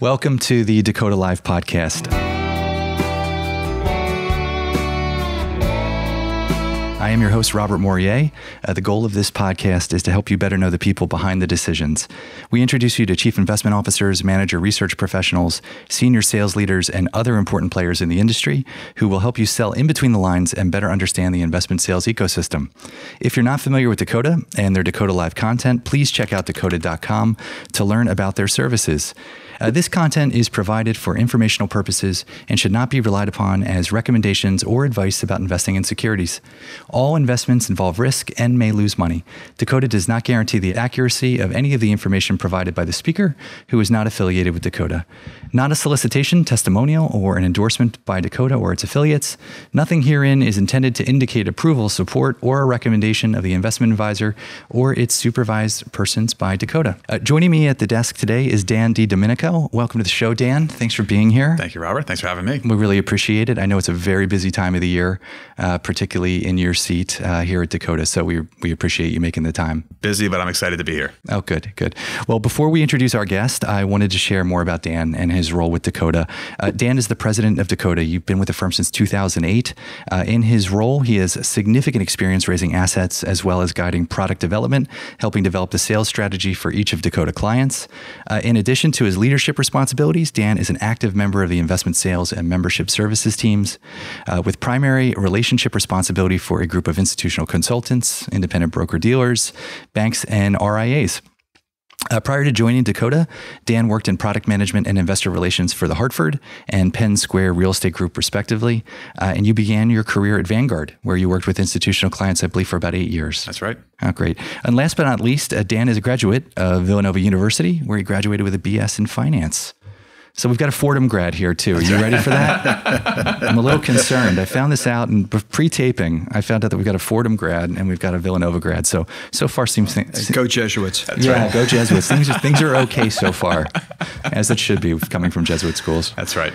Welcome to the Dakota Live podcast. I am your host, Robert Morier. The goal of this podcast is to help you better know the people behind the decisions. We introduce you to chief investment officers, manager research professionals, senior sales leaders, and other important players in the industry who will help you sell in between the lines and better understand the investment sales ecosystem. If you're not familiar with Dakota and their Dakota Live content, please check out Dakota.com to learn about their services. This content is provided for informational purposes and should not be relied upon as recommendations or advice about investing in securities. All investments involve risk and may lose money. Dakota does not guarantee the accuracy of any of the information provided by the speaker who is not affiliated with Dakota. Not a solicitation, testimonial, or an endorsement by Dakota or its affiliates. Nothing herein is intended to indicate approval, support, or a recommendation of the investment advisor or its supervised persons by Dakota. Joining me at the desk today is DiDomenico. Welcome to the show, Dan. Thanks for being here. Thank you, Robert. Thanks for having me. We really appreciate it. I know it's a very busy time of the year, particularly in your seat here at Dakota. So we appreciate you making the time. Busy, but I'm excited to be here. Oh, good. Well, before we introduce our guest, I wanted to share more about Dan and his role with Dakota. Dan is the president of Dakota. You've been with the firm since 2008. In his role, he has significant experience raising assets as well as guiding product development, helping develop the sales strategy for each of Dakota clients. In addition to his leadership responsibilities, Dan is an active member of the investment sales and membership services teams with primary relationship responsibility for a group of institutional consultants, independent broker-dealers, banks, and RIAs. Prior to joining Dakota, Dan worked in product management and investor relations for The Hartford and Penn Square Real Estate Group, respectively. And you began your career at Vanguard, where you worked with institutional clients, I believe, for about 8 years. That's right. Oh, great. And last but not least, Dan is a graduate of Villanova University, where he graduated with a BS in finance. So we've got a Fordham grad here too. Are you ready for that? I'm a little concerned. I found this out in pre-taping. I found out that we've got a Fordham grad and we've got a Villanova grad. So far seems go Jesuits. That's right. Go Jesuits. Things are okay so far, as it should be coming from Jesuit schools. That's right.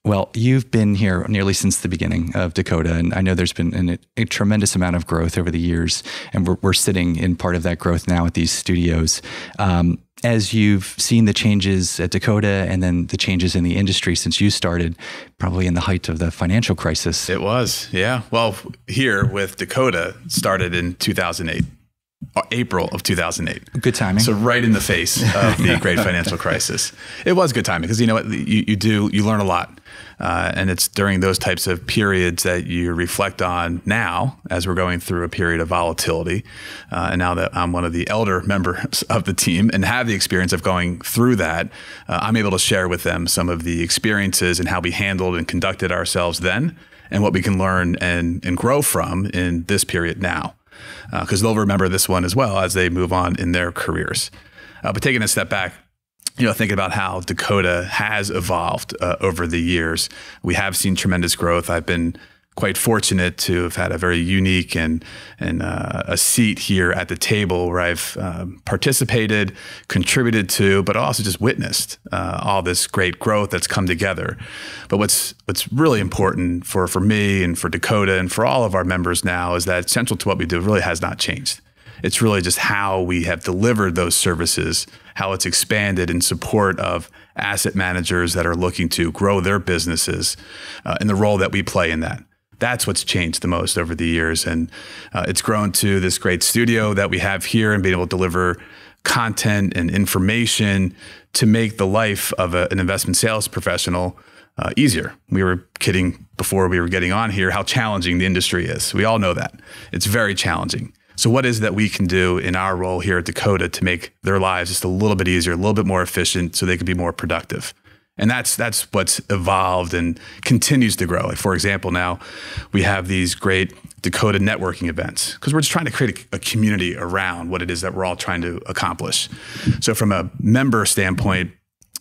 Well, you've been here nearly since the beginning of Dakota, and I know there's been a tremendous amount of growth over the years, and we're sitting in part of that growth now at these studios. As you've seen the changes at Dakota and then the changes in the industry since you started, probably in the height of the financial crisis. It was, yeah. Well, here with Dakota started in 2008. April of 2008. Good timing. So right in the face of the great financial crisis. It was good timing because you know what, you learn a lot. And it's during those types of periods that you reflect on now as we're going through a period of volatility. And now that I'm one of the elder members of the team and have the experience of going through that, I'm able to share with them some of the experiences and how we handled and conducted ourselves then and what we can learn and grow from in this period now. Because they'll remember this one as well as they move on in their careers. But taking a step back, thinking about how Dakota has evolved over the years, we have seen tremendous growth. I've been quite fortunate to have had a very unique and a seat here at the table where I've participated, contributed to, but also just witnessed all this great growth that's come together. But what's really important for me and for Dakota and for all of our members now is that central to what we do really has not changed. It's really just how we have delivered those services, how it's expanded in support of asset managers that are looking to grow their businesses and the role that we play in that. That's what's changed the most over the years. And it's grown to this great studio that we have here and being able to deliver content and information to make the life of an investment sales professional easier. We were kidding before we were getting on here how challenging the industry is. We all know that. It's very challenging. So what is that we can do in our role here at Dakota to make their lives just a little bit easier, a little bit more efficient so they can be more productive? And that's what's evolved and continues to grow. Like for example, now we have these great Dakota networking events because we're just trying to create a community around what it is that we're all trying to accomplish. So from a member standpoint,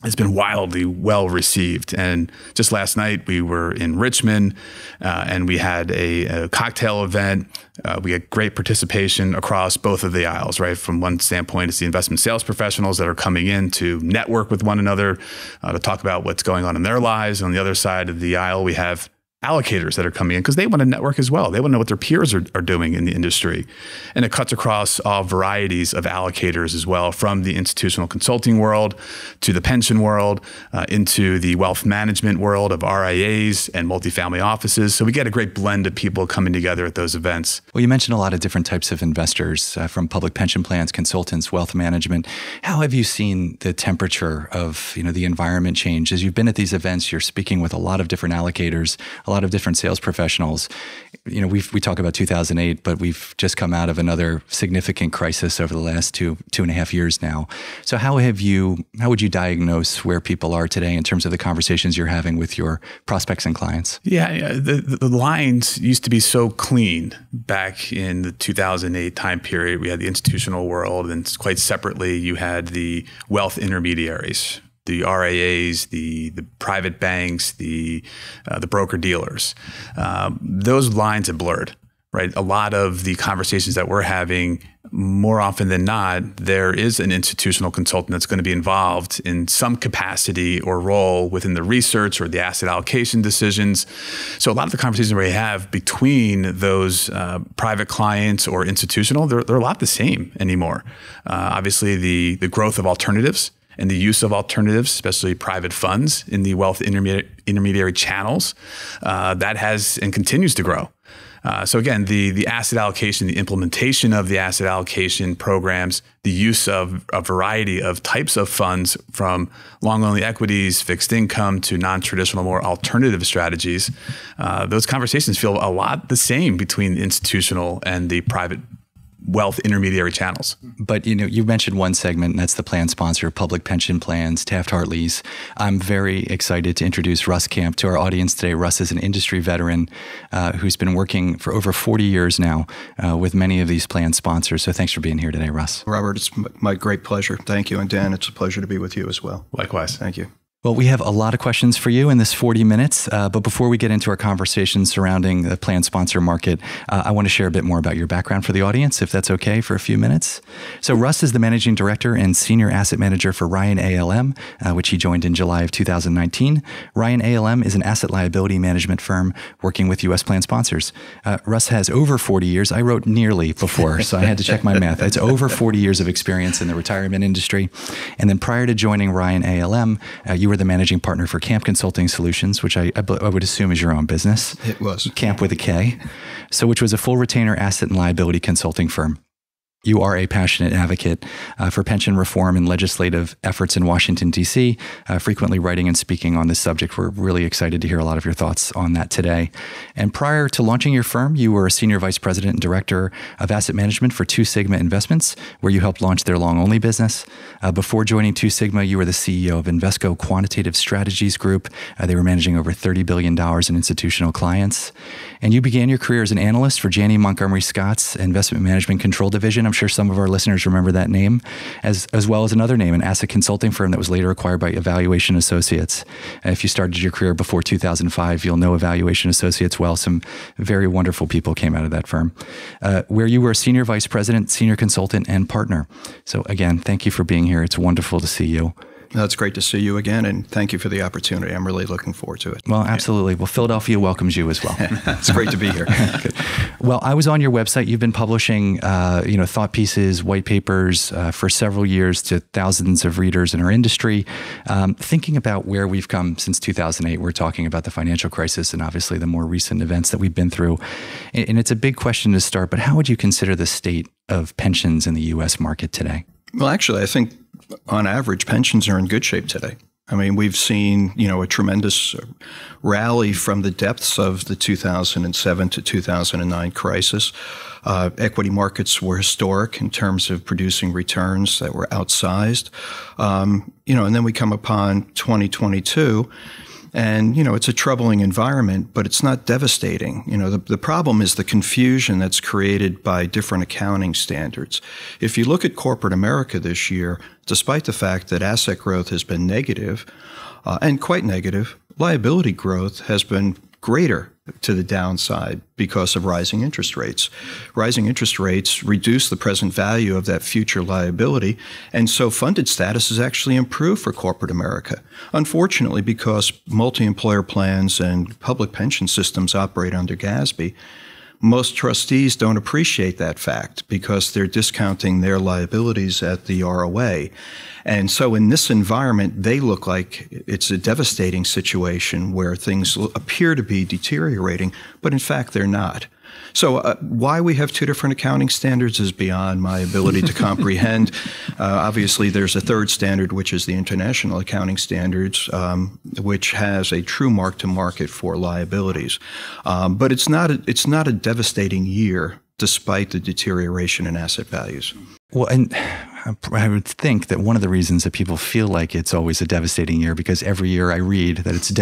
it's been wildly well received. And just last night we were in Richmond and we had a cocktail event. We had great participation across both of the aisles, right? From one standpoint, it's the investment sales professionals that are coming in to network with one another, to talk about what's going on in their lives. On the other side of the aisle, we have allocators that are coming in because they want to network as well. They want to know what their peers are doing in the industry. And it cuts across all varieties of allocators as well, from the institutional consulting world to the pension world, into the wealth management world of RIAs and multifamily offices. So we get a great blend of people coming together at those events. Well, you mentioned a lot of different types of investors, from public pension plans, consultants, wealth management. How have you seen the temperature of the environment change? As you've been at these events, you're speaking with a lot of different allocators, a lot of different sales professionals. We talk about 2008, but we've just come out of another significant crisis over the last two and a half years now. So how would you diagnose where people are today in terms of the conversations you're having with your prospects and clients? Yeah, the lines used to be so clean back in the 2008 time period. We had the institutional world, and quite separately, you had the wealth intermediaries, the RIAs, the private banks, the broker dealers. Those lines have blurred, right? A lot of the conversations that we're having, more often than not, there is an institutional consultant that's going to be involved in some capacity or role within the research or the asset allocation decisions. So a lot of the conversations we have between those private clients or institutional, they're a lot the same anymore. Obviously, the growth of alternatives and the use of alternatives, especially private funds in the wealth intermediary channels, that has and continues to grow. So again, the asset allocation, the implementation of the asset allocation programs, the use of a variety of types of funds, from long-only equities, fixed income, to non-traditional, more alternative strategies, those conversations feel a lot the same between the institutional and the private wealth intermediary channels. But you mentioned one segment, and that's the plan sponsor, public pension plans, Taft-Hartley's. I'm very excited to introduce Russ Kamp to our audience today. Russ is an industry veteran who's been working for over 40 years now with many of these plan sponsors. So thanks for being here today, Russ. Robert, it's my great pleasure. Thank you. And Dan, it's a pleasure to be with you as well. Likewise. Thank you. Well, we have a lot of questions for you in this 40 minutes, but before we get into our conversation surrounding the plan sponsor market, I want to share a bit more about your background for the audience, if that's okay for a few minutes. So Russ is the managing director and senior asset manager for Ryan ALM, which he joined in July of 2019. Ryan ALM is an asset liability management firm working with U.S. plan sponsors. Russ has over 40 years. I wrote nearly before, so I had to check my math. It's over 40 years of experience in the retirement industry. And then prior to joining Ryan ALM, you were the managing partner for Kamp Consulting Solutions, which I would assume is your own business. It was. Kamp with a K. So which was a full retainer asset and liability consulting firm. You are a passionate advocate for pension reform and legislative efforts in Washington, D.C., frequently writing and speaking on this subject. We're really excited to hear a lot of your thoughts on that today. And prior to launching your firm, you were a senior vice president and director of asset management for Two Sigma Investments, where you helped launch their long-only business. Before joining Two Sigma, you were the CEO of Invesco Quantitative Strategies Group. They were managing over $30 billion in institutional clients. And you began your career as an analyst for Janney Montgomery Scott's Investment Management Control Division. I'm sure some of our listeners remember that name, as well as another name, an asset consulting firm that was later acquired by Evaluation Associates. If you started your career before 2005, you'll know Evaluation Associates well. Some very wonderful people came out of that firm, where you were a senior vice president, senior consultant, and partner. So again, thank you for being here. It's wonderful to see you. It's great to see you again, and thank you for the opportunity. I'm really looking forward to it. Well, absolutely. Well, Philadelphia welcomes you as well. It's great to be here. Good. Well, I was on your website. You've been publishing, thought pieces, white papers for several years to thousands of readers in our industry. Thinking about where we've come since 2008, we're talking about the financial crisis and obviously the more recent events that we've been through. And it's a big question to start, but how would you consider the state of pensions in the U.S. market today? Well, actually, I think on average, pensions are in good shape today. I mean, we've seen, a tremendous rally from the depths of the 2007 to 2009 crisis. Equity markets were historic in terms of producing returns that were outsized. And then we come upon 2022. And, it's a troubling environment, but it's not devastating. The problem is the confusion that's created by different accounting standards. If you look at corporate America this year, despite the fact that asset growth has been negative, and quite negative, liability growth has been greater to the downside because of rising interest rates. Rising interest rates reduce the present value of that future liability, and so funded status is actually improved for corporate America. Unfortunately, because multi-employer plans and public pension systems operate under GASB, most trustees don't appreciate that fact because they're discounting their liabilities at the ROA. And so in this environment, they look like it's a devastating situation where things appear to be deteriorating, but in fact, they're not. So why we have two different accounting standards is beyond my ability to comprehend. Obviously, there's a third standard, which is the International Accounting Standards, which has a true mark-to-market for liabilities. But it's not a devastating year despite the deterioration in asset values. Well, and I would think that one of the reasons that people feel like it's always a devastating year, because every year I read that it's a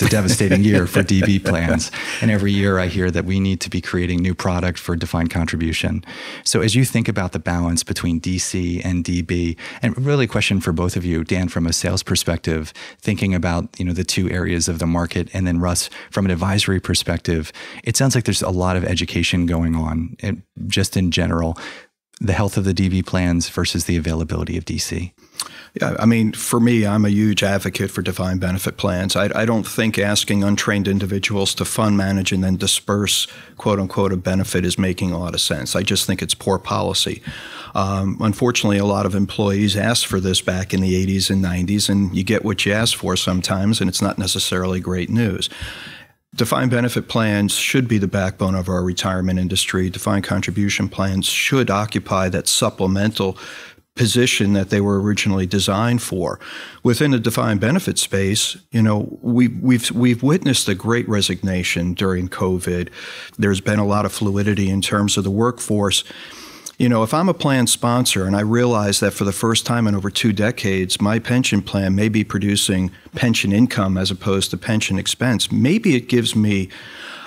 devastating year for DB plans. And every year I hear that we need to be creating new product for defined contribution. So as you think about the balance between DC and DB, and really a question for both of you, Dan, from a sales perspective, thinking about, the two areas of the market, and then Russ, from an advisory perspective, it sounds like there's a lot of education going on, just in general. The health of the DB plans versus the availability of DC? Yeah, I mean, for me, I'm a huge advocate for defined benefit plans. I don't think asking untrained individuals to fund manage and then disperse, quote unquote, a benefit is making a lot of sense. I just think it's poor policy. Unfortunately, a lot of employees asked for this back in the 80s and 90s, and you get what you ask for sometimes, and it's not necessarily great news. Defined benefit plans should be the backbone of our retirement industry. Defined contribution plans should occupy that supplemental position that they were originally designed for. Within the defined benefit space, we've witnessed a great resignation during COVID. There's been a lot of fluidity in terms of the workforce. If I'm a plan sponsor and I realize that for the first time in over 2 decades, my pension plan may be producing pension income as opposed to pension expense, maybe it gives me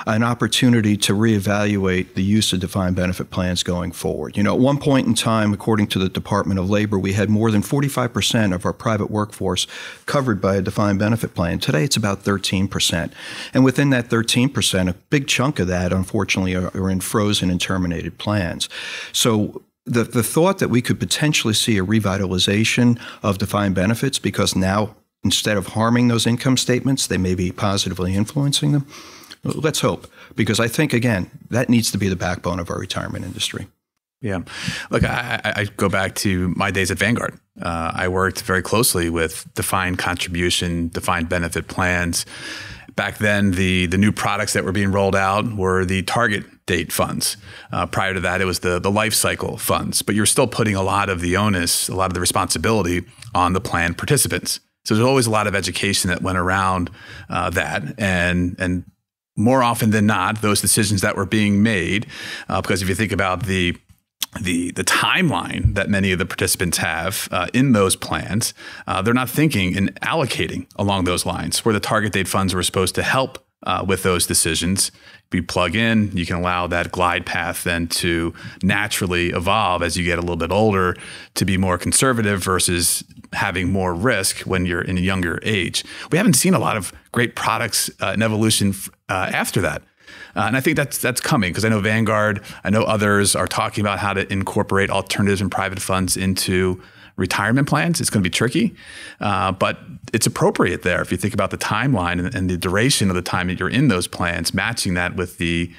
an opportunity to reevaluate the use of defined benefit plans going forward. At one point in time, according to the Department of Labor, we had more than 45% of our private workforce covered by a defined benefit plan. Today, it's about 13%. And within that 13%, a big chunk of that, unfortunately, are in frozen and terminated plans. So the thought that we could potentially see a revitalization of defined benefits, because now, instead of harming those income statements, they may be positively influencing them. Let's hope, because I think, again, that needs to be the backbone of our retirement industry. Yeah. Look, I go back to my days at Vanguard. I worked very closely with defined contribution, defined benefit plans. Back then, the new products that were being rolled out were the target date funds. Prior to that, it was the life cycle funds. But you're still putting a lot of the onus, a lot of the responsibility on the plan participants. So there's always a lot of education that went around that. And more often than not, those decisions that were being made, because if you think about the timeline that many of the participants have in those plans, they're not thinking and allocating along those lines, where the target date funds were supposed to help with those decisions. If you plug in, you can allow that glide path then to naturally evolve as you get a little bit older to be more conservative versus having more risk when you're in a younger age. We haven't seen a lot of great products in evolution after that. And I think that's coming, because I know Vanguard, I know others are talking about how to incorporate alternatives and private funds into retirement plans. It's going to be tricky, but it's appropriate there. If you think about the timeline and the duration of the time that you're in those plans, matching that with the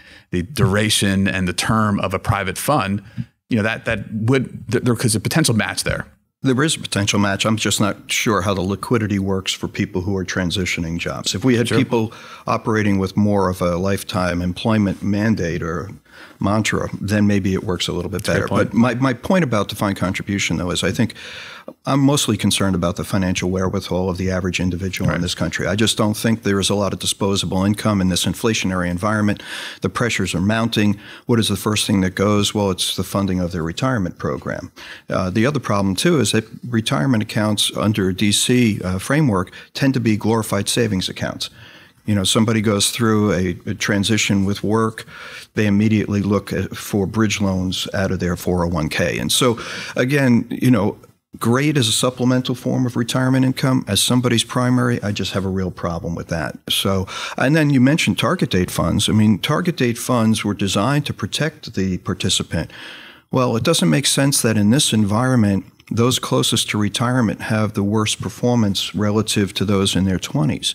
duration and the term of a private fund, there's a potential match there. There is a potential match. I'm just not sure how the liquidity works for people who are transitioning jobs. If we had people operating with more of a lifetime employment mandate or mantra, then maybe it works a little bit better. But my point about defined contribution, though, is I think I'm mostly concerned about the financial wherewithal of the average individual in this country. I just don't think there is a lot of disposable income in this inflationary environment. The pressures are mounting. What is the first thing that goes? Well, it's the funding of their retirement program. The other problem, too, is that retirement accounts under DC framework tend to be glorified savings accounts. Somebody goes through a transition with work, they immediately look for bridge loans out of their 401k. And so, again, great as a supplemental form of retirement income. As somebody's primary, I just have a real problem with that. So, and then you mentioned target date funds. I mean, target date funds were designed to protect the participant. Well, it doesn't make sense that in this environment, those closest to retirement have the worst performance relative to those in their 20s.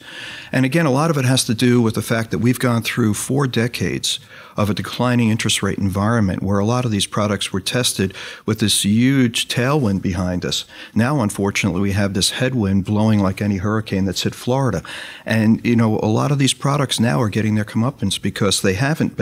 And again, a lot of it has to do with the fact that we've gone through 4 decades of a declining interest rate environment where a lot of these products were tested with this huge tailwind behind us. Now, unfortunately, we have this headwind blowing like any hurricane that's hit Florida. And, you know, a lot of these products now are getting their comeuppance because they haven't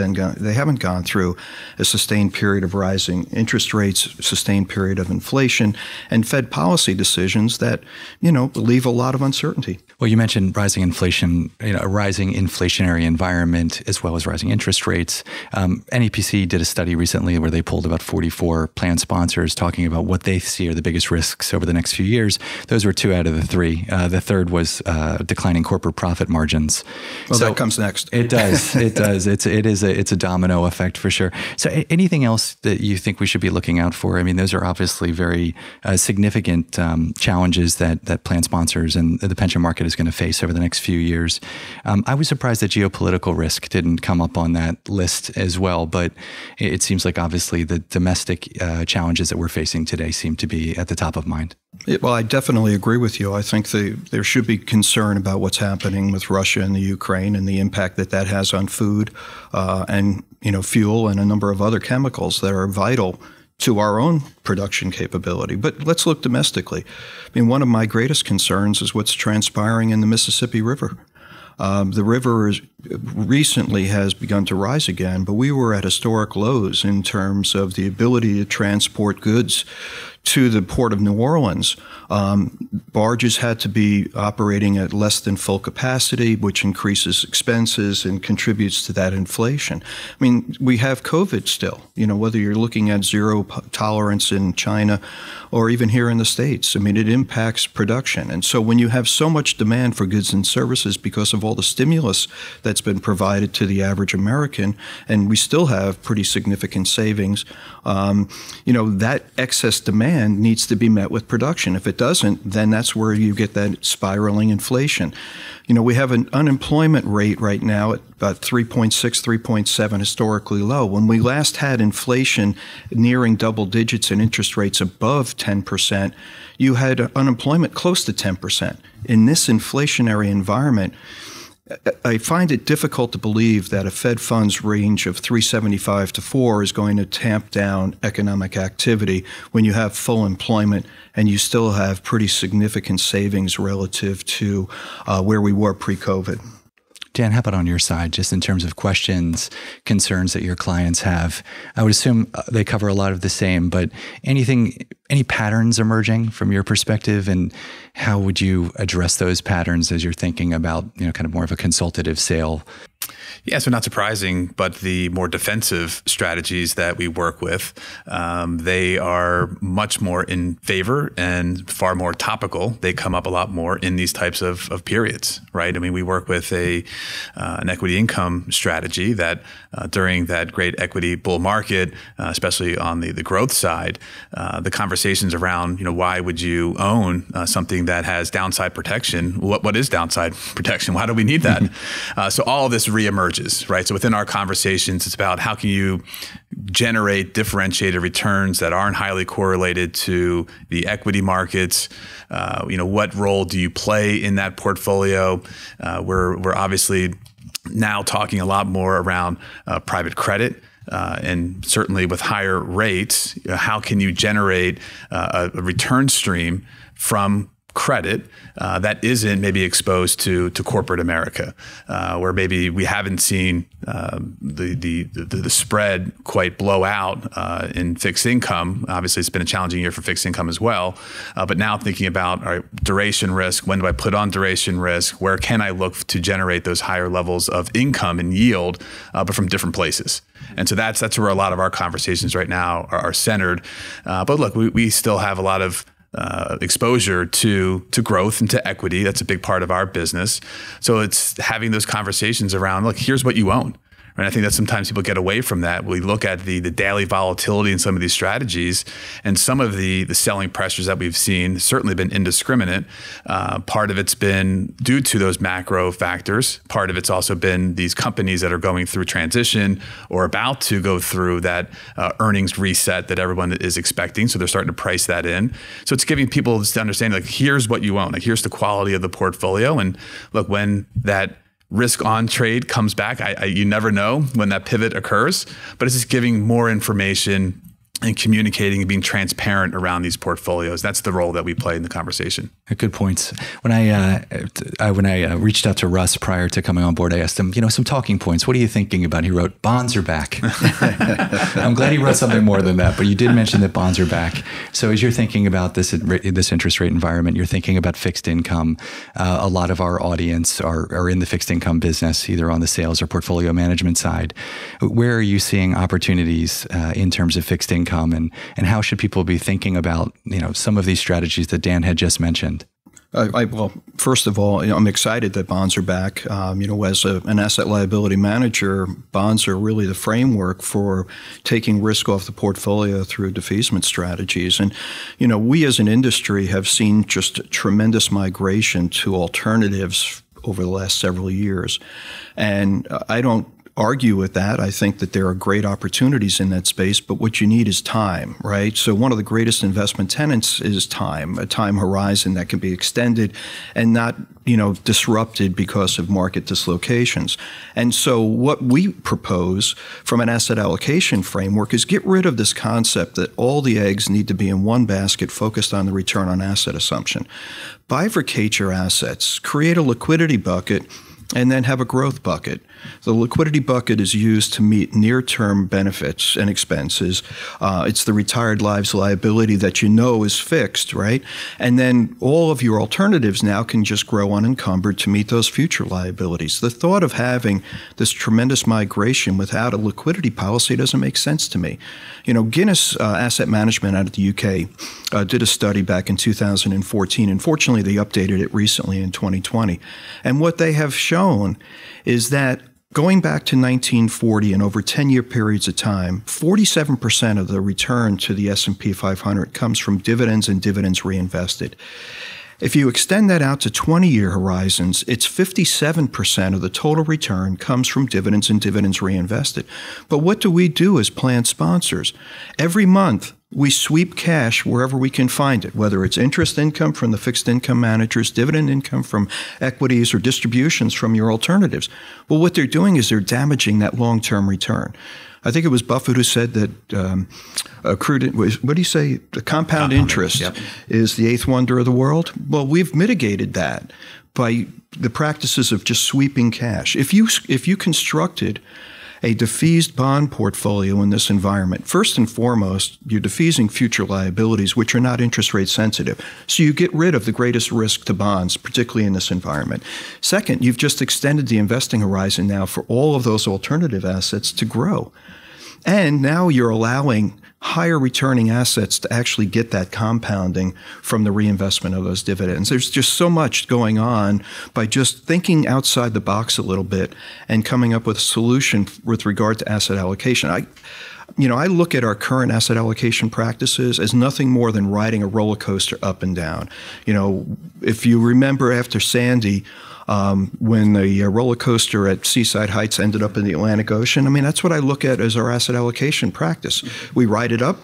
gone through a sustained period of rising interest rates, sustained period of inflation, and Fed policy decisions that, you know, leave a lot of uncertainty. Well, you mentioned rising inflation, you know, a rising inflationary environment as well as rising interest rates. NEPC did a study recently where they polled about 44 plan sponsors talking about what they see are the biggest risks over the next few years. Those were 2 out of the 3. The third was declining corporate profit margins. Well, so that comes next. It does. It does. It's a domino effect for sure. So anything else that you think we should be looking out for? I mean, those are obviously very significant challenges that plan sponsors and the pension market is going to face over the next few years. I was surprised that geopolitical risk didn't come up on that list as well, but it seems like obviously the domestic challenges that we're facing today seem to be at the top of mind. Well, I definitely agree with you. I think there should be concern about what's happening with Russia and the Ukraine and the impact that has on food and, you know, fuel and a number of other chemicals that are vital to our own production capability. But let's look domestically. I mean, one of my greatest concerns is what's transpiring in the Mississippi River. The river recently has begun to rise again, but we were at historic lows in terms of the ability to transport goods to the port of New Orleans. Barges had to be operating at less than full capacity, which increases expenses and contributes to that inflation. I mean, we have COVID still, you know, whether you're looking at zero tolerance in China or even here in the States. I mean, it impacts production. And so when you have so much demand for goods and services because of all the stimulus that's been provided to the average American, and we still have pretty significant savings, you know, that excess demand needs to be met with production. If it doesn't, then that's where you get that spiraling inflation. You know, we have an unemployment rate right now at about 3.6, 3.7, historically low. When we last had inflation nearing double digits and interest rates above 10%, you had unemployment close to 10%. In this inflationary environment, I find it difficult to believe that a Fed funds range of 3.75 to 4 is going to tamp down economic activity when you have full employment and you still have pretty significant savings relative to where we were pre-COVID. Dan, how about on your side, just in terms of questions, concerns that your clients have? I would assume they cover a lot of the same, but any patterns emerging from your perspective, and how would you address those patterns as you're thinking about, you know, kind of more of a consultative sale? Yeah, so not surprising, but the more defensive strategies that we work with, they are much more in favor and far more topical. They come up a lot more in these types of periods, right? I mean, we work with an equity income strategy that during that great equity bull market, especially on the growth side, the conversations around, you know, why would you own something that has downside protection? What is downside protection? Why do we need that? So all of this reemerges, right? So within our conversations, it's about how can you generate differentiated returns that aren't highly correlated to the equity markets. You know, what role do you play in that portfolio? We're obviously now talking a lot more around private credit. And certainly with higher rates, how can you generate a return stream from credit that isn't maybe exposed to corporate America, where maybe we haven't seen the spread quite blow out in fixed income. Obviously, it's been a challenging year for fixed income as well. But now thinking about our duration risk, when do I put on duration risk? Where can I look to generate those higher levels of income and yield, but from different places? And so that's where a lot of our conversations right now are centered. But look, we still have a lot of exposure to growth and to equity. That's a big part of our business. So it's having those conversations around, look, here's what you own, And I think that sometimes people get away from that. We look at the daily volatility in some of these strategies, and some of the selling pressures that we've seen certainly been indiscriminate. Part of it's been due to those macro factors. Part of it's also been these companies that are going through transition or about to go through that earnings reset that everyone is expecting. So they're starting to price that in. So it's giving people this understanding, like, here's what you own. Like, here's the quality of the portfolio. And look, when that risk on trade comes back, you never know when that pivot occurs, but it's just giving more information and communicating and being transparent around these portfolios. That's the role that we play in the conversation. Good points. When I reached out to Russ prior to coming on board, I asked him, some talking points. What are you thinking about? He wrote, bonds are back. I'm glad he wrote something more than that, but you did mention that bonds are back. So as you're thinking about this interest rate environment, you're thinking about fixed income. A lot of our audience are in the fixed income business, either on the sales or portfolio management side. Where are you seeing opportunities in terms of fixed income? And how should people be thinking about some of these strategies that Dan had just mentioned? Well, first of all, I'm excited that bonds are back. As an asset liability manager, bonds are really the framework for taking risk off the portfolio through defeasance strategies. And, we as an industry have seen just tremendous migration to alternatives over the last several years. And I don't argue with that. I think that there are great opportunities in that space, but what you need is time, right? So one of the greatest investment tenets is time, a time horizon that can be extended and not, disrupted because of market dislocations. And so what we propose from an asset allocation framework is get rid of this concept that all the eggs need to be in one basket focused on the return on asset assumption. Bifurcate your assets, create a liquidity bucket, and then have a growth bucket. The liquidity bucket is used to meet near-term benefits and expenses. It's the retired lives liability that is fixed, right? And then all of your alternatives now can just grow unencumbered to meet those future liabilities. The thought of having this tremendous migration without a liquidity policy doesn't make sense to me. Guinness Asset Management out of the UK did a study back in 2014, and fortunately they updated it recently in 2020. And what they have shown is that going back to 1940 and over 10-year periods of time, 47% of the return to the S&P 500 comes from dividends and dividends reinvested. If you extend that out to 20-year horizons, it's 57% of the total return comes from dividends and dividends reinvested. But what do we do as plan sponsors? Every month, we sweep cash wherever we can find it, whether it's interest income from the fixed income managers, dividend income from equities, or distributions from your alternatives. Well, what they're doing is they're damaging that long-term return. I think it was Buffett who said that accrued, what do you say? The compound interest is the eighth wonder of the world. Well, we've mitigated that by the practices of just sweeping cash. If you constructed a defeased bond portfolio in this environment, first and foremost, you're defeasing future liabilities, which are not interest rate sensitive. So you get rid of the greatest risk to bonds, particularly in this environment. Second, you've just extended the investing horizon now for all of those alternative assets to grow. And now you're allowing higher returning assets to actually get that compounding from the reinvestment of those dividends. There's just so much going on by just thinking outside the box a little bit and coming up with a solution with regard to asset allocation. I look at our current asset allocation practices as nothing more than riding a roller coaster up and down. If you remember after Sandy, when the roller coaster at Seaside Heights ended up in the Atlantic Ocean, that's what I look at as our asset allocation practice. We ride it up,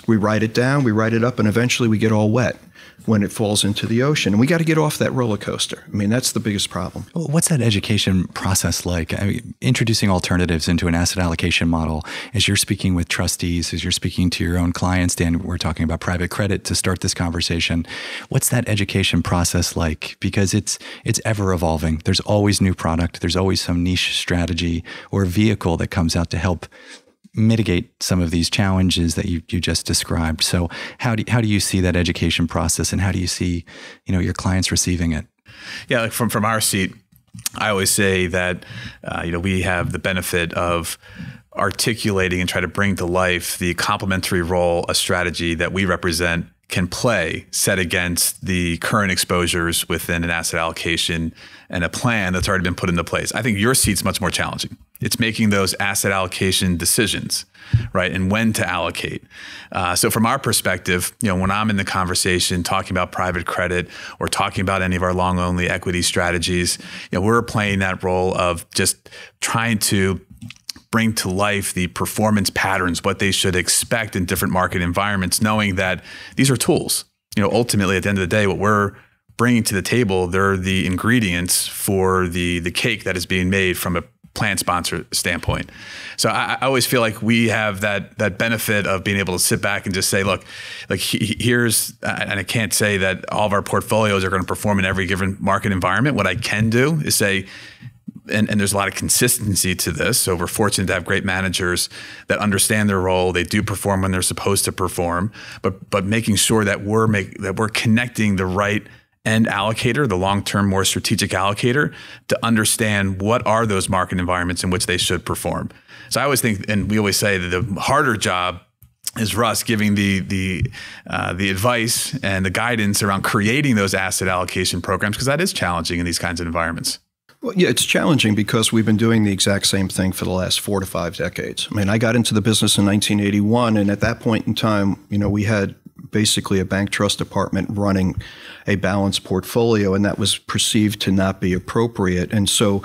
we ride it down, we ride it up, and eventually we get all wet when it falls into the ocean. And we got to get off that roller coaster. That's the biggest problem. Well, what's that education process like? Introducing alternatives into an asset allocation model, as you're speaking with trustees, as you're speaking to your own clients, Dan, we're talking about private credit to start this conversation. What's that education process like? Because it's ever evolving. There's always new product. There's always some niche strategy or vehicle that comes out to help mitigate some of these challenges that you just described. So how do you see that education process, and how do you see your clients receiving it? Yeah, like from our seat, I always say that we have the benefit of articulating and try to bring to life the complementary role a strategy that we represent can play set against the current exposures within an asset allocation and a plan that's already been put into place. I think your seat's much more challenging. It's making those asset allocation decisions, right? And when to allocate. So from our perspective, when I'm in the conversation talking about private credit or talking about any of our long-only equity strategies, we're playing that role of just trying to bring to life the performance patterns, what they should expect in different market environments, knowing that these are tools. Ultimately, at the end of the day, what we're bringing to the table, they're the ingredients for the cake that is being made from a plan sponsor standpoint. So I always feel like we have that benefit of being able to sit back and just say, look, like here's, and I can't say that all of our portfolios are going to perform in every given market environment. What I can do is say, and there's a lot of consistency to this. So we're fortunate to have great managers that understand their role. They do perform when they're supposed to perform, but making sure that we're connecting the right end allocator, the long-term, more strategic allocator, to understand what are those market environments in which they should perform. So I always think, and we always say that the harder job is Russ giving the advice and the guidance around creating those asset allocation programs, because that is challenging in these kinds of environments. Well, yeah, it's challenging because we've been doing the exact same thing for the last 4 to 5 decades. I mean, I got into the business in 1981, and at that point in time, we had basically a bank trust department running a balanced portfolio, and that was perceived to not be appropriate. And so,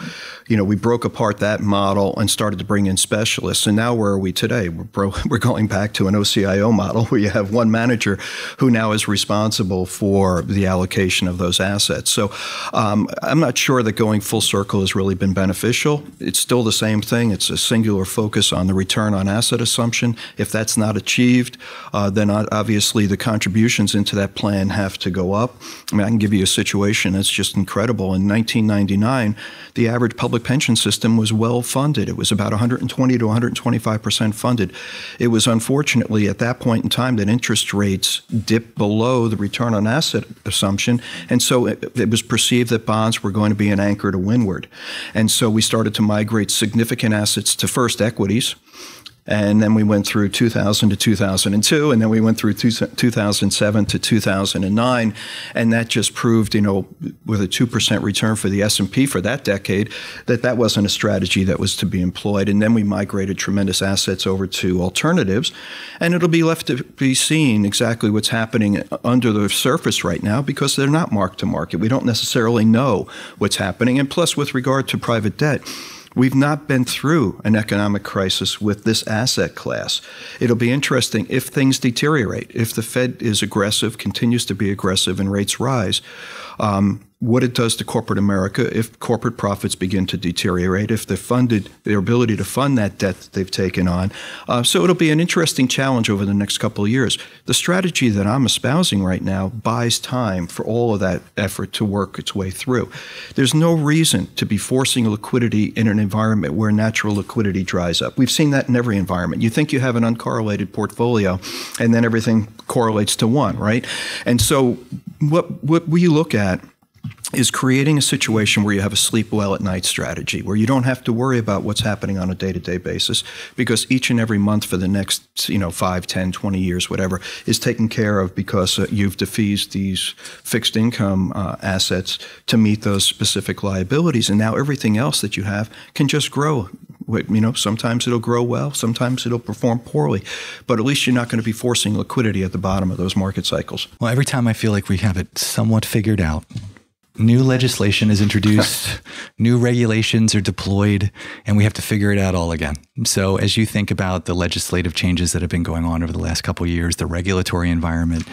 we broke apart that model and started to bring in specialists. And now where are we today? We're going back to an OCIO model where you have one manager who now is responsible for the allocation of those assets. So I'm not sure that going full circle has really been beneficial. It's still the same thing. It's a singular focus on the return on asset assumption. If that's not achieved, then obviously the contributions into that plan have to go up. I mean, I can give you a situation that's just incredible. In 1999, the average public pension system was well funded. It was about 120 to 125% funded. It was unfortunately at that point in time that interest rates dipped below the return on asset assumption. And so it was perceived that bonds were going to be an anchor to windward. And so we started to migrate significant assets to first equities. And then we went through 2000 to 2002, and then we went through 2007 to 2009, and that just proved, with a 2% return for the S&P for that decade, that wasn't a strategy that was to be employed. And then we migrated tremendous assets over to alternatives, and it'll be left to be seen exactly what's happening under the surface right now because they're not mark to market. We don't necessarily know what's happening. And plus, with regard to private debt, we've not been through an economic crisis with this asset class. It'll be interesting if things deteriorate, if the Fed is aggressive, continues to be aggressive, and rates rise, what it does to corporate America if corporate profits begin to deteriorate, if their ability to fund that debt that they've taken on. So it'll be an interesting challenge over the next couple of years. The strategy that I'm espousing right now buys time for all of that effort to work its way through. There's no reason to be forcing liquidity in an environment where natural liquidity dries up. We've seen that in every environment. You think you have an uncorrelated portfolio, and then everything correlates to one, right? And so what we look at is creating a situation where you have a sleep well at night strategy, where you don't have to worry about what's happening on a day-to-day basis because each and every month for the next 5, 10, 20 years, whatever, is taken care of because you've defeased these fixed income assets to meet those specific liabilities. And now everything else that you have can just grow. Sometimes it'll grow well, sometimes it'll perform poorly, but at least you're not going to be forcing liquidity at the bottom of those market cycles. Well, every time I feel like we have it somewhat figured out, new legislation is introduced, new regulations are deployed, and we have to figure it out all again. So as you think about the legislative changes that have been going on over the last couple of years, the regulatory environment,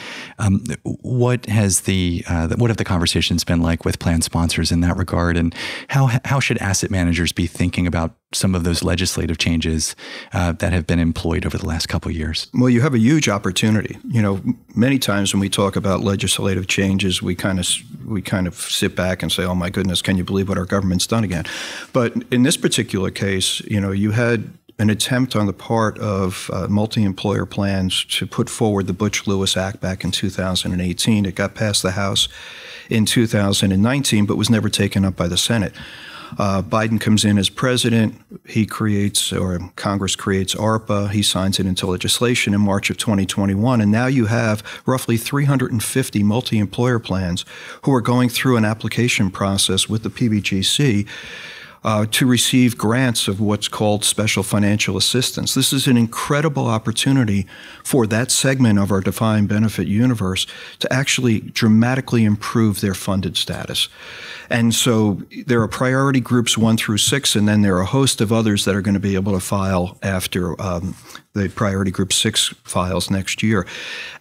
what have the conversations been like with plan sponsors in that regard? And how should asset managers be thinking about some of those legislative changes that have been employed over the last couple of years? Well, you have a huge opportunity. Many times when we talk about legislative changes, we kind of sit back and say, "Oh my goodness, can you believe what our government's done again?" But in this particular case, you had an attempt on the part of multi-employer plans to put forward the Butch-Lewis Act back in 2018. It got past the House in 2019, but was never taken up by the Senate. Biden comes in as president. Congress creates ARPA. He signs it into legislation in March of 2021. And now you have roughly 350 multi-employer plans who are going through an application process with the PBGC to receive grants of what's called special financial assistance. This is an incredible opportunity for that segment of our defined benefit universe to actually dramatically improve their funded status. And so there are priority groups 1 through 6, and then there are a host of others that are going to be able to file after the priority group 6 files next year.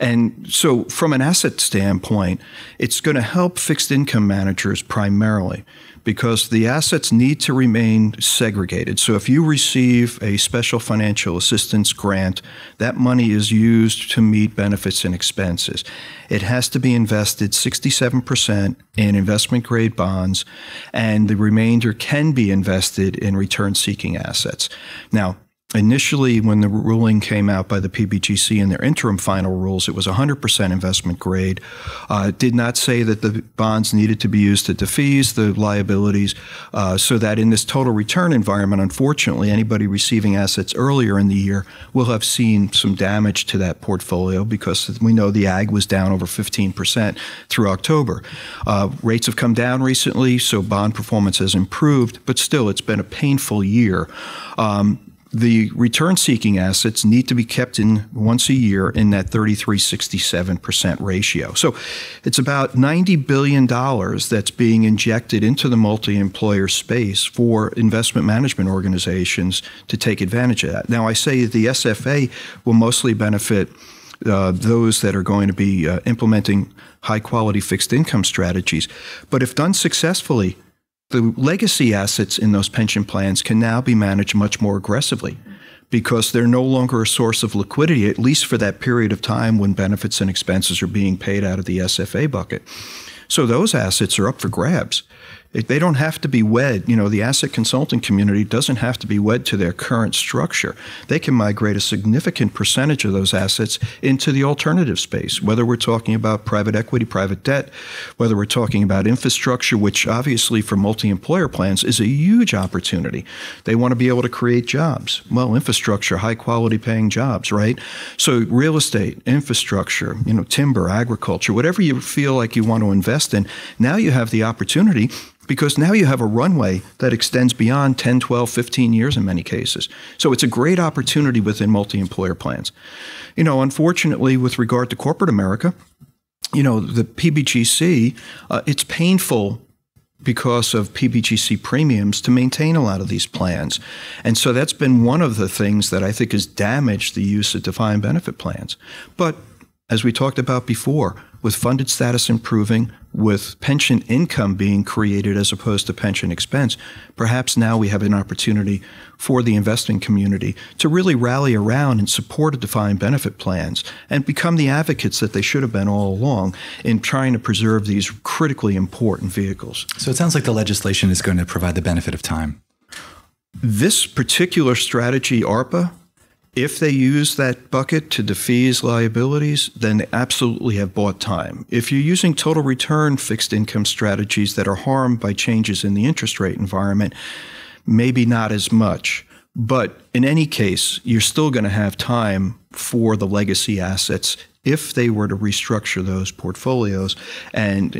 And so from an asset standpoint, it's going to help fixed income managers primarily, because the assets need to remain segregated. So if you receive a special financial assistance grant, that money is used to meet benefits and expenses. It has to be invested 67% in investment-grade bonds, and the remainder can be invested in return-seeking assets. Now, initially, when the ruling came out by the PBGC in their interim final rules, it was 100% investment grade. It did not say that the bonds needed to be used to defease the liabilities, so that in this total return environment, unfortunately, anybody receiving assets earlier in the year will have seen some damage to that portfolio, because we know the ag was down over 15% through October. Rates have come down recently, so bond performance has improved, but still, it's been a painful year. The return-seeking assets need to be kept in once a year in that 33-67% ratio. So it's about $90 billion that's being injected into the multi-employer space for investment management organizations to take advantage of that. Now, I say the SFA will mostly benefit those that are going to be implementing high-quality fixed income strategies. But if done successfully, the legacy assets in those pension plans can now be managed much more aggressively, because they're no longer a source of liquidity, at least for that period of time when benefits and expenses are being paid out of the SFA bucket. So those assets are up for grabs. They don't have to be wed. The asset consulting community doesn't have to be wed to their current structure. They can migrate a significant percentage of those assets into the alternative space, whether we're talking about private equity, private debt, whether we're talking about infrastructure, which obviously for multi-employer plans is a huge opportunity. They want to be able to create jobs. Well, infrastructure, high-quality paying jobs, right? So real estate, infrastructure, timber, agriculture, whatever you feel like you want to invest in, now you have the opportunity, because now you have a runway that extends beyond 10, 12, 15 years in many cases. So it's a great opportunity within multi-employer plans. Unfortunately, with regard to corporate America, the PBGC, it's painful because of PBGC premiums to maintain a lot of these plans. And so that's been one of the things that I think has damaged the use of defined benefit plans. But as we talked about before, with funded status improving, with pension income being created as opposed to pension expense, perhaps now we have an opportunity for the investing community to really rally around and support defined benefit plans and become the advocates that they should have been all along in trying to preserve these critically important vehicles. So it sounds like the legislation is going to provide the benefit of time. This particular strategy, ARPA, if they use that bucket to defease liabilities, then they absolutely have bought time. If you're using total return fixed income strategies that are harmed by changes in the interest rate environment, maybe not as much. But in any case, you're still going to have time for the legacy assets if they were to restructure those portfolios and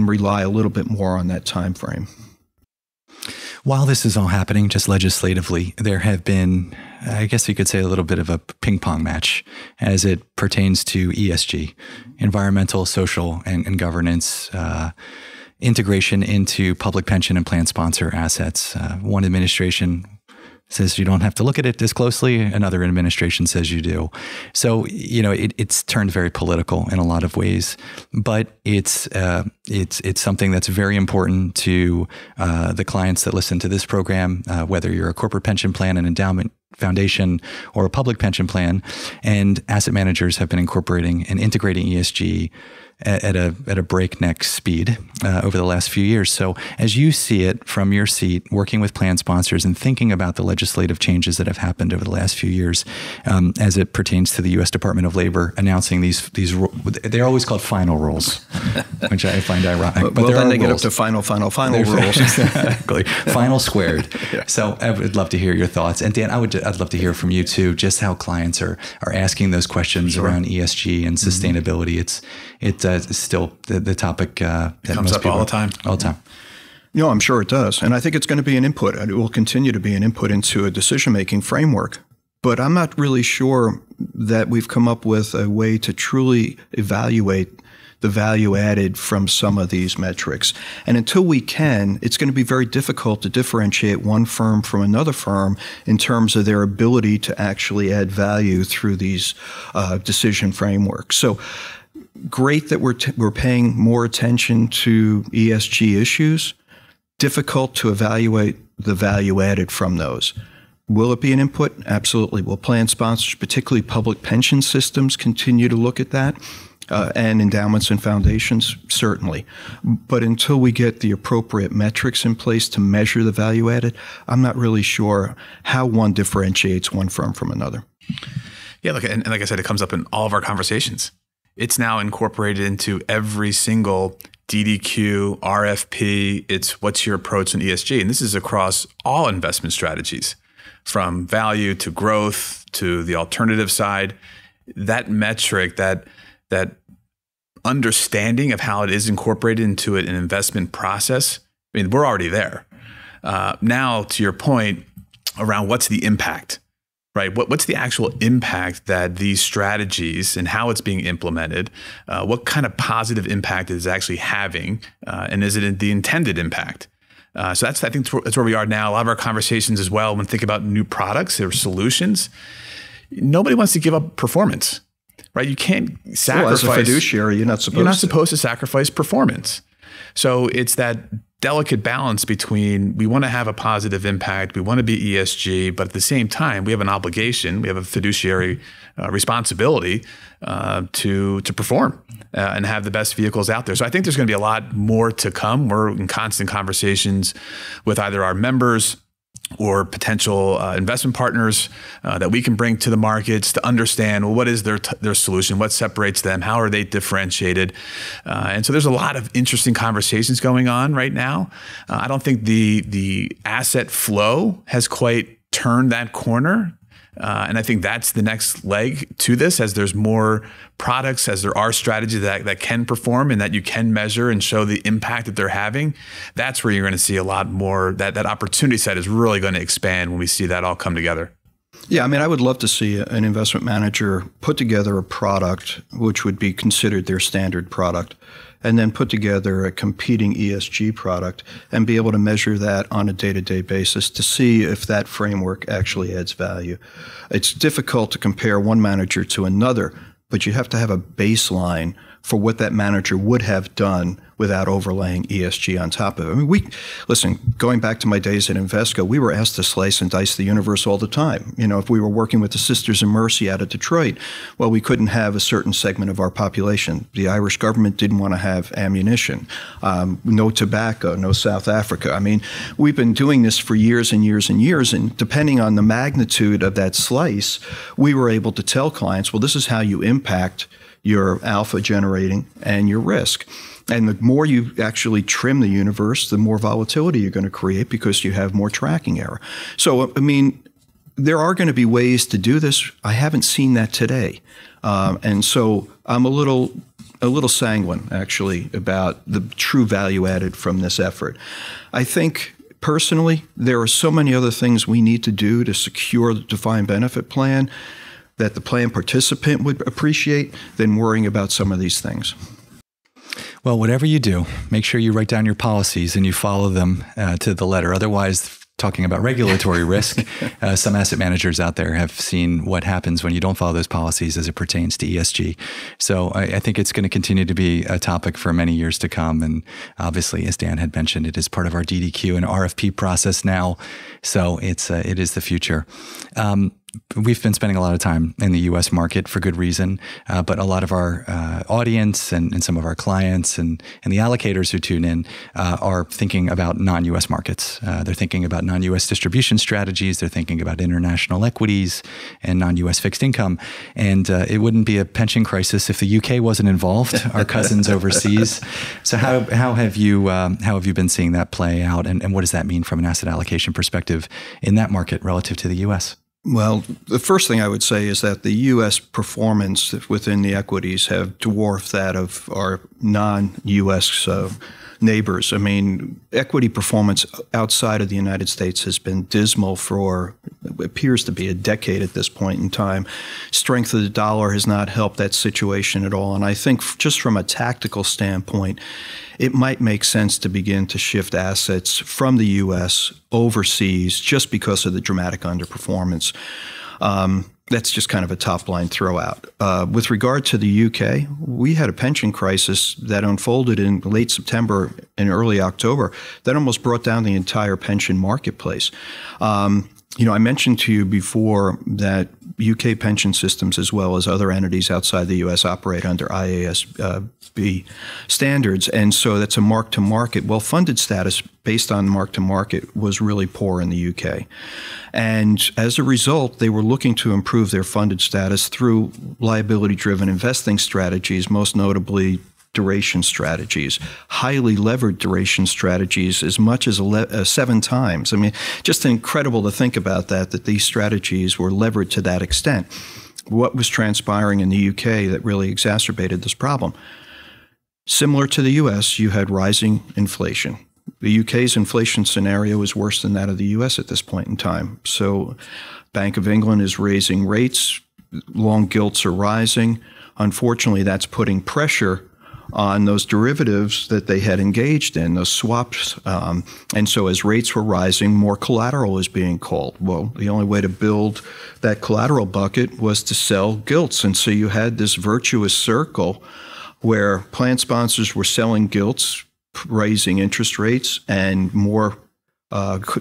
rely a little bit more on that time frame. While this is all happening just legislatively, there have been, I guess you could say, a little bit of a ping pong match as it pertains to ESG, environmental, social, and governance, integration into public pension and plan sponsor assets. One administration says you don't have to look at it this closely. Another administration says you do. So, it's turned very political in a lot of ways, but it's something that's very important to the clients that listen to this program, whether you're a corporate pension plan, an endowment foundation, or a public pension plan. And asset managers have been incorporating and integrating ESG at a breakneck speed over the last few years. So as you see it from your seat, working with plan sponsors and thinking about the legislative changes that have happened over the last few years, as it pertains to the U.S. Department of Labor announcing these they're always called final rules, which I find ironic. But then they get up to final rules. Exactly. Final squared. Yeah. So I would love to hear your thoughts. And Dan, I'd love to hear from you too, just how clients are asking those questions around ESG and sustainability. It's still the topic that comes up all the time. All the time. No, I'm sure it does. And I think it's going to be an input, and it will continue to be an input into a decision-making framework. But I'm not really sure that we've come up with a way to truly evaluate the value added from some of these metrics. And until we can, it's going to be very difficult to differentiate one firm from another firm in terms of their ability to actually add value through these decision frameworks. So great that we're paying more attention to ESG issues. Difficult to evaluate the value added from those. Will it be an input? Absolutely. Will plan sponsors, particularly public pension systems, continue to look at that? And endowments and foundations? Certainly. But until we get the appropriate metrics in place to measure the value added, I'm not really sure how one differentiates one firm from another. Yeah, look, and like I said, it comes up in all of our conversations. It's now incorporated into every single DDQ, RFP. It's what's your approach in ESG? And this is across all investment strategies, from value to growth to the alternative side. That metric, that understanding of how it is incorporated into an investment process, I mean, we're already there. Now, to your point around what's the impact, right? What's the actual impact that these strategies and how it's being implemented, what kind of positive impact it is actually having, and is it the intended impact? So I think that's where we are now. A lot of our conversations as well, when think about new products or solutions, nobody wants to give up performance, right? You can't sacrifice. Well, as a fiduciary, you're not supposed to sacrifice performance. So it's that delicate balance between, we want to have a positive impact, we want to be ESG, but at the same time, we have an obligation, we have a fiduciary responsibility to perform and have the best vehicles out there. So I think there's going to be a lot more to come. We're in constant conversations with either our members or potential investment partners that we can bring to the markets to understand, well, what is their solution? What separates them? How are they differentiated? And so there's a lot of interesting conversations going on right now. I don't think the asset flow has quite turned that corner. And I think that's the next leg to this, as there's more products, as there are strategies that can perform and that you can measure and show the impact that they're having. That's where you're going to see a lot more, that opportunity set is really going to expand when we see that all come together. Yeah, I mean, I would love to see an investment manager put together a product which would be considered their standard product, and then put together a competing ESG product and be able to measure that on a day-to-day basis to see if that framework actually adds value. It's difficult to compare one manager to another, but you have to have a baseline for what that manager would have done without overlaying ESG on top of it. I mean, listen, going back to my days at Invesco, we were asked to slice and dice the universe all the time. You know, if we were working with the Sisters of Mercy out of Detroit, well, we couldn't have a certain segment of our population. The Irish government didn't want to have ammunition, no tobacco, no South Africa. I mean, we've been doing this for years and years and years, and depending on the magnitude of that slice, we were able to tell clients, well, this is how you impact your alpha generating and your risk. And the more you actually trim the universe, the more volatility you're going to create because you have more tracking error. So, I mean, there are going to be ways to do this. I haven't seen that today. And so I'm a little sanguine, actually, about the true value added from this effort. I think, personally, there are so many other things we need to do to secure the defined benefit plan that the plan participant would appreciate than worrying about some of these things. Well, whatever you do, make sure you write down your policies and you follow them to the letter. Otherwise, talking about regulatory risk, some asset managers out there have seen what happens when you don't follow those policies as it pertains to ESG. So I think it's going to continue to be a topic for many years to come. And obviously, as Dan had mentioned, it is part of our DDQ and RFP process now. So it is the future. We've been spending a lot of time in the U.S. market for good reason, but a lot of our audience and some of our clients and the allocators who tune in are thinking about non-U.S. markets. They're thinking about non-U.S. distribution strategies. They're thinking about international equities and non-U.S. fixed income. And it wouldn't be a pension crisis if the U.K. wasn't involved, our cousins overseas. So how have you been seeing that play out, and what does that mean from an asset allocation perspective in that market relative to the U.S.? Well, the first thing I would say is that the U.S. performance within the equities have dwarfed that of our non-U.S. neighbors. I mean, equity performance outside of the United States has been dismal for what appears to be a decade at this point in time. Strength of the dollar has not helped that situation at all. And I think just from a tactical standpoint, it might make sense to begin to shift assets from the U.S. overseas just because of the dramatic underperformance. That's just kind of a top-line throw-out. With regard to the U.K., we had a pension crisis that unfolded in late September and early October that almost brought down the entire pension marketplace. I mentioned to you before that UK pension systems, as well as other entities outside the U.S., operate under IASB standards, and so that's a mark-to-market. Well, funded status based on mark-to-market was really poor in the UK. And as a result, they were looking to improve their funded status through liability-driven investing strategies, most notably duration strategies, highly levered duration strategies, as much as 7 times. I mean, just incredible to think about that these strategies were levered to that extent. What was transpiring in the UK that really exacerbated this problem? Similar to the US, you had rising inflation. The UK's inflation scenario is worse than that of the US at this point in time. So Bank of England is raising rates, long gilts are rising. Unfortunately, that's putting pressure on those derivatives that they had engaged in, those swaps. And so as rates were rising, more collateral is being called. Well, the only way to build that collateral bucket was to sell gilts. And so you had this virtuous circle where plan sponsors were selling gilts, raising interest rates, and more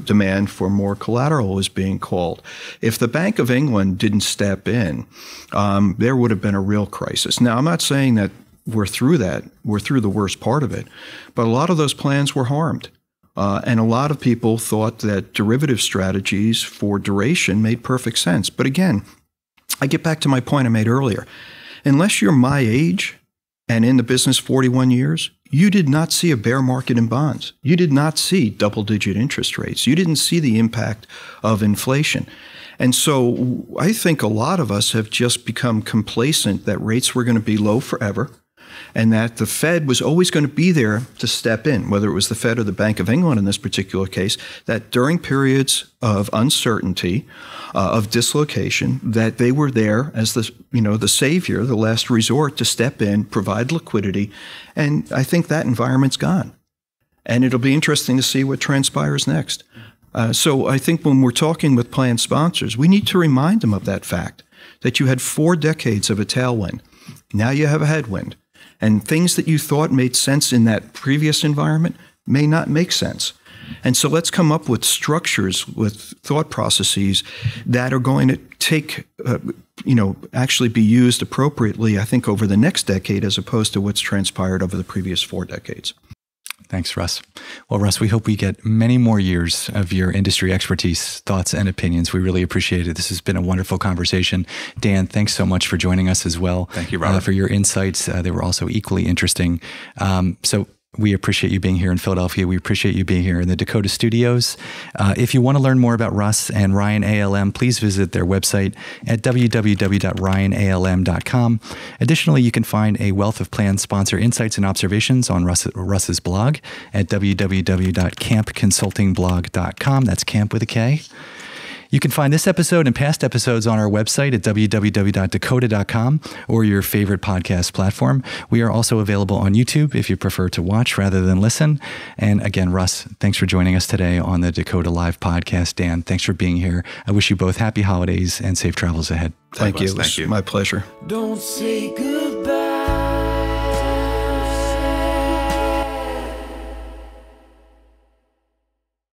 demand for more collateral was being called. If the Bank of England didn't step in, there would have been a real crisis. Now, I'm not saying that we're through that. We're through the worst part of it. But a lot of those plans were harmed. And a lot of people thought that derivative strategies for duration made perfect sense. But again, I get back to my point I made earlier. Unless you're my age and in the business 41 years, you did not see a bear market in bonds. You did not see double-digit interest rates. You didn't see the impact of inflation. And so I think a lot of us have just become complacent that rates were going to be low forever, and that the Fed was always going to be there to step in, whether it was the Fed or the Bank of England in this particular case, that during periods of uncertainty, of dislocation, that they were there as the savior, the last resort to step in, provide liquidity. And I think that environment's gone. And it'll be interesting to see what transpires next. So I think when we're talking with plan sponsors, we need to remind them of that fact, that you had 4 decades of a tailwind. Now you have a headwind. And things that you thought made sense in that previous environment may not make sense. And so let's come up with structures, with thought processes that are going to take, actually be used appropriately, I think, over the next decade as opposed to what's transpired over the previous 4 decades. Thanks, Russ. Well, Russ, we hope we get many more years of your industry expertise, thoughts, and opinions. We really appreciate it. This has been a wonderful conversation. Dan, thanks so much for joining us as well. Thank you, Robert. For your insights. They were also equally interesting. So we appreciate you being here in Philadelphia. We appreciate you being here in the Dakota studios. If you want to learn more about Russ and Ryan ALM, please visit their website at www.ryanalm.com. Additionally, you can find a wealth of plan sponsor insights and observations on Russ's blog at www.kampconsultingblog.com. That's Kamp with a K. You can find this episode and past episodes on our website at www.dakota.com or your favorite podcast platform. We are also available on YouTube if you prefer to watch rather than listen. And again, Russ, thanks for joining us today on the Dakota Live podcast. Dan, thanks for being here. I wish you both happy holidays and safe travels ahead. Thank you. Thank you. My pleasure. Don't say goodbye.